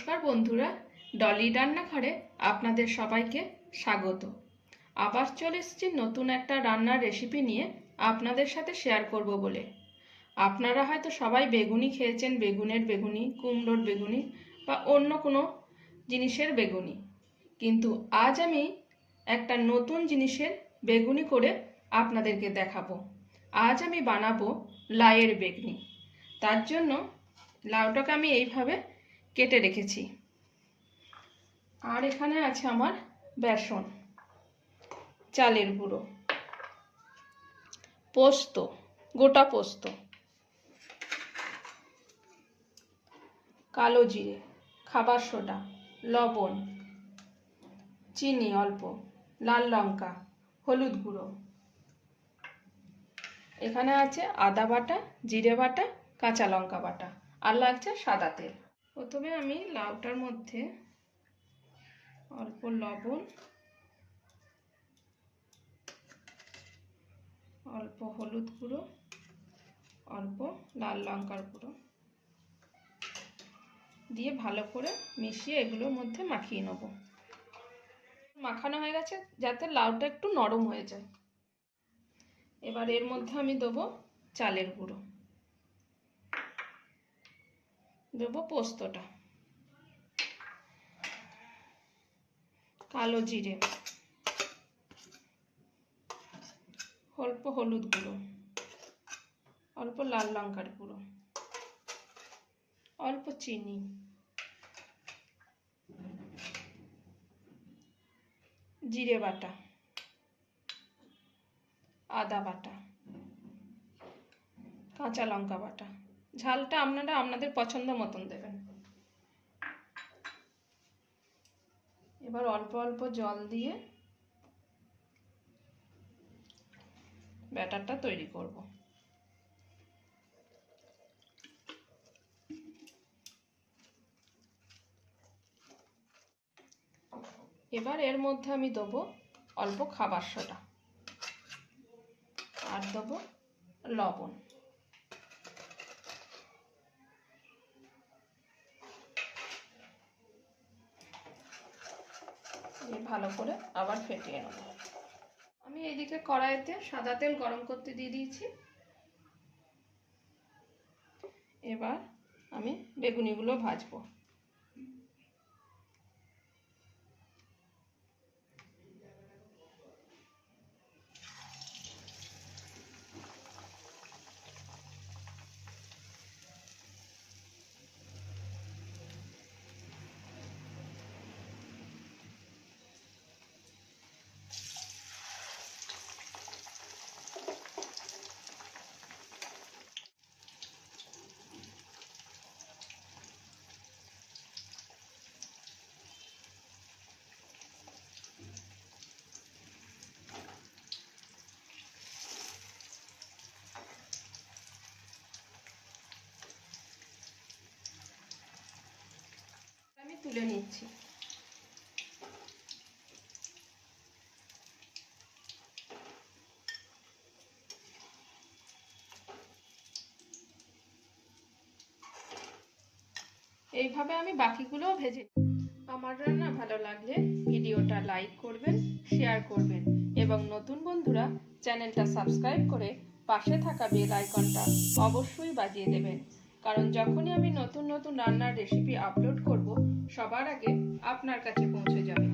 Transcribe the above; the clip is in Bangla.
নমস্কার বন্ধুরা, ডলি রান্নাঘরে আপনাদের সবাইকে স্বাগত। আবার চলে এসেছি নতুন একটা রান্নার রেসিপি নিয়ে আপনাদের সাথে শেয়ার করব বলে। আপনারা হয়তো সবাই বেগুনি খেয়েছেন, বেগুনের বেগুনি, কুমড়োর বেগুনি বা অন্য কোনো জিনিসের বেগুনি, কিন্তু আজ আমি একটা নতুন জিনিসের বেগুনি করে আপনাদেরকে দেখাবো। আজ আমি বানাবো লাউয়ের বেগুনি। তার জন্য লাউটাকে আমি এইভাবে কেটে রেখেছি। আর এখানে আছে আমার বেসন, চালের গুঁড়ো, পোস্ত, গোটা পোস্ত, কালো জিরে, খাবার সোডা, লবণ, চিনি অল্প, লাল লঙ্কা, হলুদ গুঁড়ো। এখানে আছে আদা বাটা, জিরে বাটা, কাঁচা লঙ্কা বাটা, আর লাগছে সাদা তেল। প্রথমে আমি লাউটার মধ্যে অল্প লবণ, অল্প হলুদ গুঁড়ো, অল্প লাল লঙ্কার গুঁড়ো দিয়ে ভালো করে মিশিয়ে এগুলোর মধ্যে মাখিয়ে নেব। মাখানো হয়ে গেছে যাতে লাউটা একটু নরম হয়ে যায়। এবার এর মধ্যে আমি দেবো চালের গুঁড়ো, দেবো পোস্তটা, কালো জিরে, অল্প হলুদ গুঁড়ো, অল্প লাল লঙ্কার গুঁড়ো, অল্প চিনি, জিরে বাটা, আদা বাটা, কাঁচা লঙ্কা বাটা। ঝালটা আপনারা আপনাদের পছন্দ মতন দেবেন। এবার অল্প অল্প জল দিয়ে ব্যাটারটা তৈরি করব। এবার এর মধ্যে আমি দেবো অল্প খাবার সোডা আর দেবো লবণ। ভালো করে আবার ফেটিয়ে নেব। আমি এইদিকে কড়াইতে সাদা তেল গরম করতে দিয়ে দিয়েছি। এবার আমি বেগুনিগুলো ভাজবো। আমি তুলে নিচ্ছি। এইভাবে আমি বাকিগুলোও ভেজে। আমার রান্না ভালো লাগলে ভিডিওটা লাইক করবেন, শেয়ার করবেন এবং নতুন বন্ধুরা চ্যানেলটা সাবস্ক্রাইব করে পাশে থাকা বেল আইকনটা অবশ্যই বাজিয়ে দেবেন, কারণ যখনই আমি নতুন নতুন রান্নার রেসিপি আপলোড করব সবার আগে আপনার কাছে পৌঁছে যাবে।